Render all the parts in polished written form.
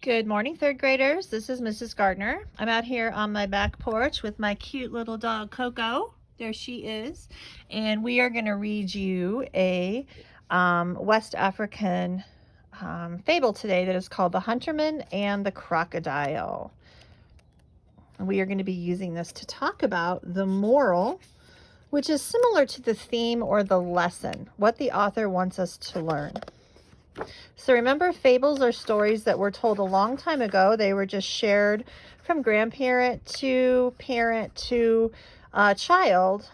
Good morning, third graders. This is Mrs. Gardner. I'm out here on my back porch with my cute little dog, Coco. There she is. And we are going to read you a West African fable today that is called The Hunterman and the Crocodile. And we are going to be using this to talk about the moral, which is similar to the theme or the lesson, what the author wants us to learn. So remember, fables are stories that were told a long time ago. They were just shared from grandparent to parent to child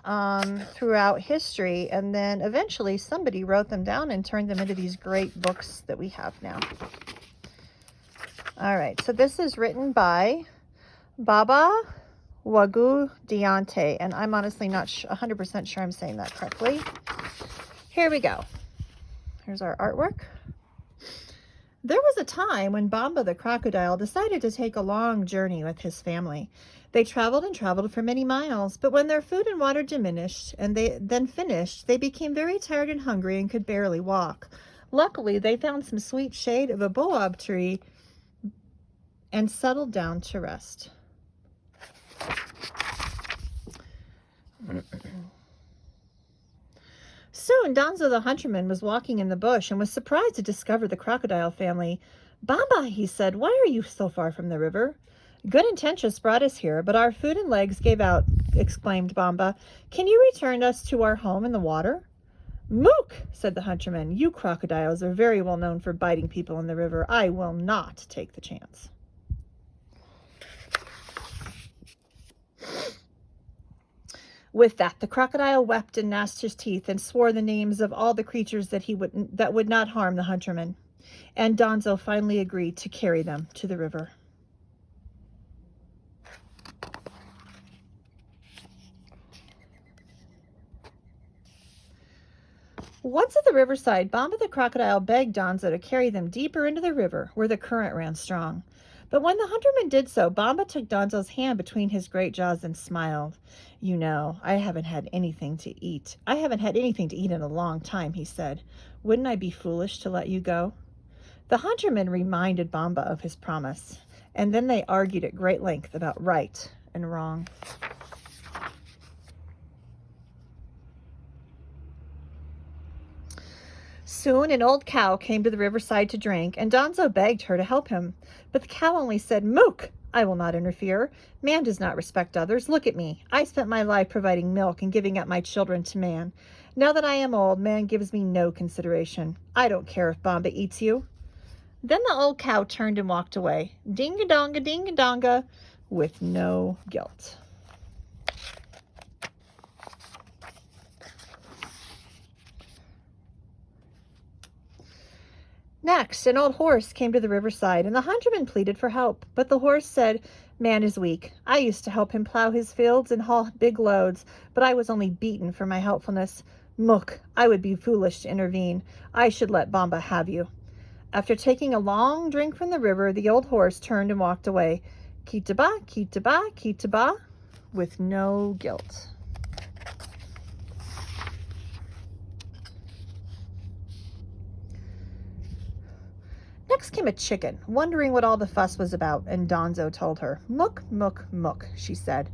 throughout history. And then eventually somebody wrote them down and turned them into these great books that we have now. All right, so this is written by Baba Wagu Diante. And I'm honestly not 100% sure I'm saying that correctly. Here we go. Here's our artwork. There was a time when Bamba the crocodile decided to take a long journey with his family. They traveled and traveled for many miles, but when their food and water diminished and they became very tired and hungry and could barely walk. Luckily, they found some sweet shade of a baobab tree and settled down to rest. Soon, Donzo the Hunterman was walking in the bush and was surprised to discover the crocodile family. "Bamba," he said, "why are you so far from the river?" "Good intentions brought us here, but our food and legs gave out," exclaimed Bamba. "Can you return us to our home in the water?" "Mook," said the Hunterman, "you crocodiles are very well known for biting people in the river. I will not take the chance." With that, the crocodile wept and gnashed his teeth and swore the names of all the creatures that would not harm the Hunterman. And Donzo finally agreed to carry them to the river. Once at the riverside, Bamba the crocodile begged Donzo to carry them deeper into the river where the current ran strong. But when the Hunterman did so, Bamba took Donzo's hand between his great jaws and smiled. "You know, I haven't had anything to eat. I haven't had anything to eat in a long time," he said. "Wouldn't I be foolish to let you go?" The Hunterman reminded Bamba of his promise, and then they argued at great length about right and wrong. Soon an old cow came to the riverside to drink, and Donzo begged her to help him. But the cow only said, "Mook! I will not interfere. Man does not respect others. Look at me. I spent my life providing milk and giving up my children to man. Now that I am old, man gives me no consideration. I don't care if Bamba eats you." Then the old cow turned and walked away, ding-a-donga, with no guilt. Next, an old horse came to the riverside, and the Hunterman pleaded for help. But the horse said, "Man is weak. I used to help him plow his fields and haul big loads, but I was only beaten for my helpfulness. Mook, I would be foolish to intervene. I should let Bamba have you." After taking a long drink from the river, the old horse turned and walked away, kitaba, kitaba, kitaba, with no guilt. Next came a chicken, wondering what all the fuss was about, and Donzo told her. "Mook, mook, mook," she said.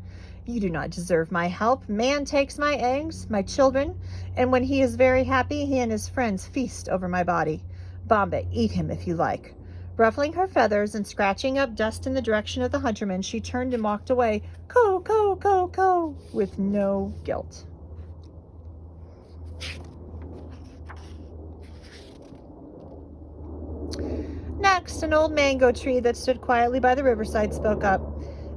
"You do not deserve my help. Man takes my eggs, my children, and when he is very happy, he and his friends feast over my body. Bamba, eat him if you like." Ruffling her feathers and scratching up dust in the direction of the Hunterman, she turned and walked away, "Ko, ko, ko, ko," with no guilt. Next, an old mango tree that stood quietly by the riverside spoke up.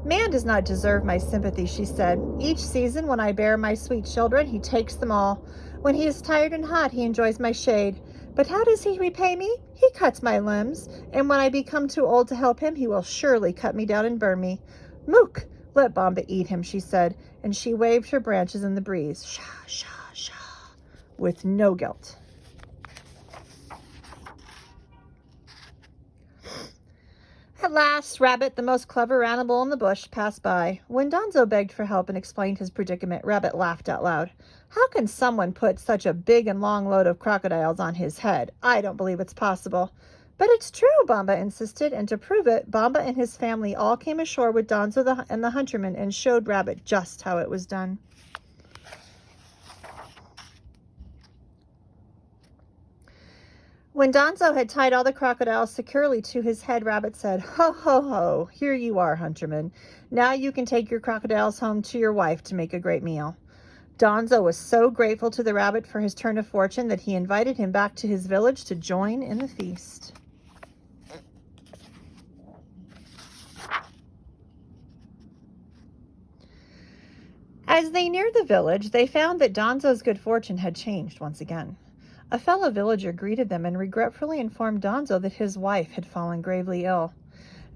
"Man does not deserve my sympathy," she said. "Each season when I bear my sweet children, he takes them all. When he is tired and hot, he enjoys my shade. But how does he repay me? He cuts my limbs, and when I become too old to help him, he will surely cut me down and burn me. Mook, let Bamba eat him," she said, and she waved her branches in the breeze. Sha, sha, sha, with no guilt. At last, Rabbit, the most clever animal in the bush, passed by. When Donzo begged for help and explained his predicament, Rabbit laughed out loud. "How can someone put such a big and long load of crocodiles on his head? I don't believe it's possible." But it's true, Bamba insisted, and to prove it, Bamba and his family all came ashore with Donzo and the hunterman and showed Rabbit just how it was done. When Donzo had tied all the crocodiles securely to his head, Rabbit said, "Ho, ho, ho, here you are, hunterman. Now you can take your crocodiles home to your wife to make a great meal." Donzo was so grateful to the rabbit for his turn of fortune that he invited him back to his village to join in the feast. As they neared the village, they found that Donzo's good fortune had changed once again. A fellow villager greeted them and regretfully informed Donzo that his wife had fallen gravely ill.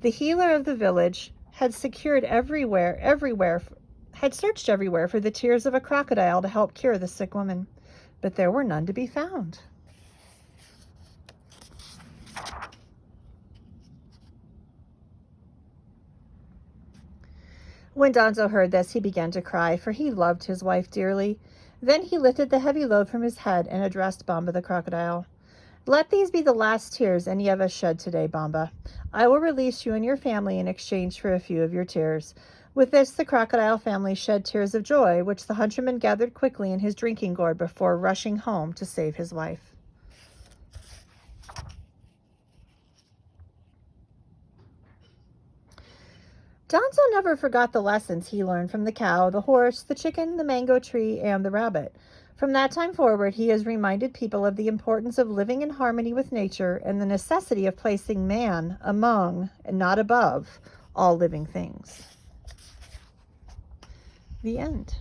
The healer of the village had searched everywhere for the tears of a crocodile to help cure the sick woman, but there were none to be found. When Donzo heard this, he began to cry, for he loved his wife dearly. Then he lifted the heavy load from his head and addressed Bamba the crocodile. "Let these be the last tears any of us shed today, Bamba. I will release you and your family in exchange for a few of your tears." With this, the crocodile family shed tears of joy, which the hunterman gathered quickly in his drinking gourd before rushing home to save his wife. Donzo never forgot the lessons he learned from the cow, the horse, the chicken, the mango tree, and the rabbit. From that time forward, he has reminded people of the importance of living in harmony with nature and the necessity of placing man among, and not above, all living things. The end.